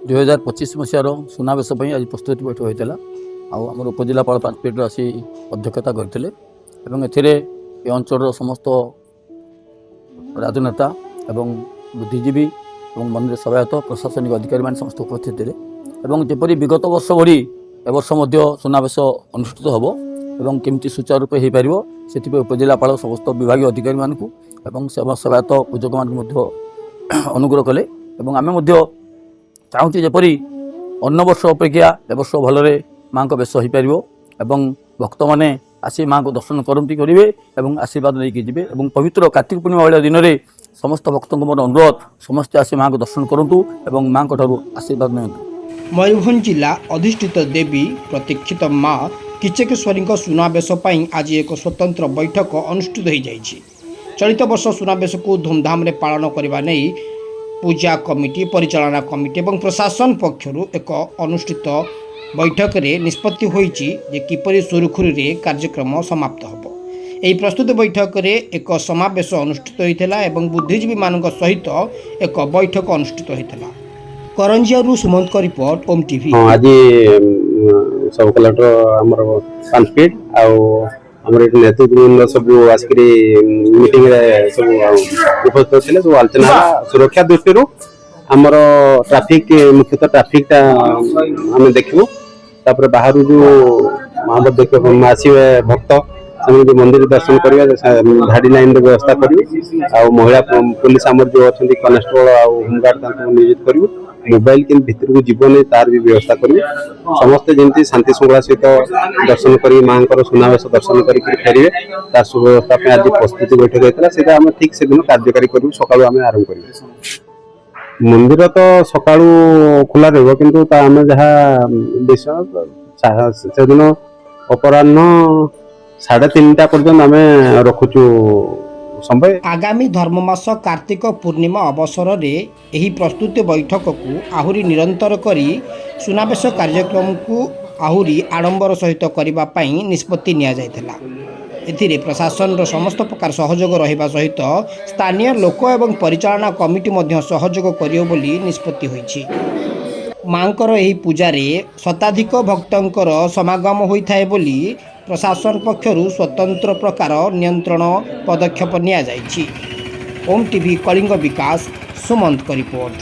2025 ମସିହାର ସୁନାବେଶ ପାଇଁ ଆଜି ପ୍ରସ୍ତୁତି ବୈଠକ ହୋଇଥିଲା। ଆଉ ଆମର ଉପଜିଲ୍ଲାପାଳ ପାର୍ଟିରୁ ଆସି ଅଧ୍ୟକ୍ଷତା କରିଥିଲେ ଏବଂ ଏଥିରେ ଏ ଅଞ୍ଚଳର ସମସ୍ତ ରାଜନେତା ଏବଂ ବୁଦ୍ଧିଜୀବୀ ଏବଂ ମନ୍ଦିର ସେବାୟତ ପ୍ରଶାସନିକ ଅଧିକାରୀମାନେ ସମସ୍ତେ ଉପସ୍ଥିତ ଥିଲେ ଏବଂ ଯେପରି ବିଗତ ବର୍ଷ ଭଳି ଏବର୍ଷ ମଧ୍ୟ ସୁନାବେଶ ଅନୁଷ୍ଠିତ ହେବ ଏବଂ କେମିତି ସୁଚାରୁରୂପେ ହୋଇପାରିବ ସେଥିପାଇଁ ଉପଜିଲ୍ଲାପାଳ ସମସ୍ତ ବିଭାଗୀୟ ଅଧିକାରୀମାନଙ୍କୁ ଏବଂ ସେବାୟତ ପୂଜକମାନଙ୍କୁ ମଧ୍ୟ ଅନୁଗ୍ରହ କଲେ ଏବଂ ଆମେ ମଧ୍ୟ ଚାହୁଁଛୁ ଯେପରି ଅନ୍ୟ ବର୍ଷ ଅପେକ୍ଷା ଏବର୍ଷ ଭଲରେ ମାଆଙ୍କ ବେଶ ହୋଇପାରିବ ଏବଂ ଭକ୍ତମାନେ ଆସି ମାଆଙ୍କୁ ଦର୍ଶନ କରିବେ ଏବଂ ଆଶୀର୍ବାଦ ନେଇକି ଯିବେ ଏବଂ ପବିତ୍ର କାର୍ତ୍ତିକ ପୂର୍ଣ୍ଣିମା ଭଳିଆ ଦିନରେ ସମସ୍ତ ଭକ୍ତଙ୍କୁ ମୋର ଅନୁରୋଧ ସମସ୍ତେ ଆସି ମାଆଙ୍କୁ ଦର୍ଶନ କରନ୍ତୁ ଏବଂ ମାଆଙ୍କ ଠାରୁ ଆଶୀର୍ବାଦ ନିଅନ୍ତୁ। ମୟୂରଭଞ୍ଜ ଜିଲ୍ଲା ଅଧିଷ୍ଠିତ ଦେବୀ ପ୍ରତୀକ୍ଷିତ ମା କିଚକେଶ୍ୱରୀଙ୍କ ସୁନାବେଶ ପାଇଁ ଆଜି ଏକ ସ୍ୱତନ୍ତ୍ର ବୈଠକ ଅନୁଷ୍ଠିତ ହୋଇଯାଇଛି। ଚଳିତ ବର୍ଷ ସୁନାବେଶକୁ ଧୁମଧାମରେ ପାଳନ କରିବା ନେଇ ପୂଜା କମିଟି, ପରିଚାଳନା କମିଟି ଏବଂ ପ୍ରଶାସନ ପକ୍ଷରୁ ଏକ ଅନୁଷ୍ଠିତ ବୈଠକରେ ନିଷ୍ପତ୍ତି ହୋଇଛି ଯେ କିପରି ସୁରୁଖୁରୁରେ କାର୍ଯ୍ୟକ୍ରମ ସମାପ୍ତ ହେବ। ଏହି ପ୍ରସ୍ତୁତି ବୈଠକରେ ଏକ ସମାବେଶ ଅନୁଷ୍ଠିତ ହୋଇଥିଲା ଏବଂ ବୁଦ୍ଧିଜୀବୀମାନଙ୍କ ସହିତ ଏକ ବୈଠକ ଅନୁଷ୍ଠିତ ହୋଇଥିଲା। କରଞ୍ଜିଆରୁ ସୁମନ୍ତଙ୍କ ରିପୋର୍ଟ, ଓମ୍ ଟିଭି। ଆଜି ସବୁ କଲେକ୍ଟର ଆମର ପାନପିଟ ଆଉ ଆମର ଏଠି ନେତୃବୃନ୍ଦ ସବୁ ଆସିକରି ମିଟିଂରେ ସବୁ ଉପସ୍ଥିତ ଥିଲେ। ସବୁ ଆଲୋଚନା ହେଲା ସୁରକ୍ଷା ଦୃଷ୍ଟିରୁ ଆମର ଟ୍ରାଫିକ, ମୁଖ୍ୟତଃ ଟ୍ରାଫିକଟା ଆମେ ଦେଖିବୁ। ତାପରେ ବାହାରୁ ଯେଉଁ ଆସିବେ ଭକ୍ତ ସେମାନେ ଯେଉଁ ମନ୍ଦିର ଦର୍ଶନ କରିବେ ଧାଡ଼ି ଲାଇନର ବ୍ୟବସ୍ଥା କରିବେ। ଆଉ ମହିଳା ପୋଲିସ ଆମର ଯେଉଁ ଅଛନ୍ତି କନେଷ୍ଟବଳ ଆଉ ହୋମଗାର୍ଡ ତାଙ୍କୁ ନିୟୋଜିତ କରିବୁ। ମୋବାଇଲ କେମିତି ଭିତରକୁ ଯିବନି ତାର ବି ବ୍ୟବସ୍ଥା କରିବେ। ସମସ୍ତେ ଯେମିତି ଶାନ୍ତି ଶୃଙ୍ଖଳା ସହିତ ଦର୍ଶନ କରି ମାଆଙ୍କର ସୁନାବେଶ ଦର୍ଶନ କରିକି ଫେରିବେ ତାର ସୁବ୍ୟବସ୍ଥା ପାଇଁ ଆଜି ପ୍ରସ୍ତୁତି ବୈଠକ ହେଇଥିଲା। ସେଇଟା ଆମେ ଠିକ ସେଦିନ କାର୍ଯ୍ୟକାରୀ କରିବୁ। ସକାଳୁ ଆମେ ଆରମ୍ଭ କରିବୁ। ମନ୍ଦିର ତ ସକାଳୁ ଖୋଲା ରହିବ କିନ୍ତୁ ଆମେ ଯାହା ବିଷୟ ସେଦିନ ଅପରାହ୍ନ 3:30 ପର୍ଯ୍ୟନ୍ତ ଆମେ ରଖୁଛୁ ସମୟ। ଆଗାମୀ ଧର୍ମମାସ କାର୍ତ୍ତିକ ପୂର୍ଣ୍ଣିମା ଅବସରରେ ଏହି ପ୍ରସ୍ତୁତି ବୈଠକକୁ ଆହୁରି ନିରନ୍ତର କରି ସୁନାବେଶ କାର୍ଯ୍ୟକ୍ରମକୁ ଆହୁରି ଆଡ଼ମ୍ବର ସହିତ କରିବା ପାଇଁ ନିଷ୍ପତ୍ତି ନିଆଯାଇଥିଲା। ଏଥିରେ ପ୍ରଶାସନର ସମସ୍ତ ପ୍ରକାର ସହଯୋଗ ରହିବା ସହିତ ସ୍ଥାନୀୟ ଲୋକ ଏବଂ ପରିଚାଳନା କମିଟି ମଧ୍ୟ ସହଯୋଗ କରିବ ବୋଲି ନିଷ୍ପତ୍ତି ହୋଇଛି। ମାଆଙ୍କର ଏହି ପୂଜାରେ ଶତାଧିକ ଭକ୍ତଙ୍କର ସମାଗମ ହୋଇଥାଏ ବୋଲି ପ୍ରଶାସନ ପକ୍ଷରୁ ସ୍ୱତନ୍ତ୍ର ପ୍ରକାର ନିୟନ୍ତ୍ରଣ ପଦକ୍ଷେପ ନିଆଯାଇଛି। ଓମ୍ ଟିଭି କଳିଙ୍ଗ ବିକାଶ, ସୁମନ୍ତଙ୍କ ରିପୋର୍ଟ।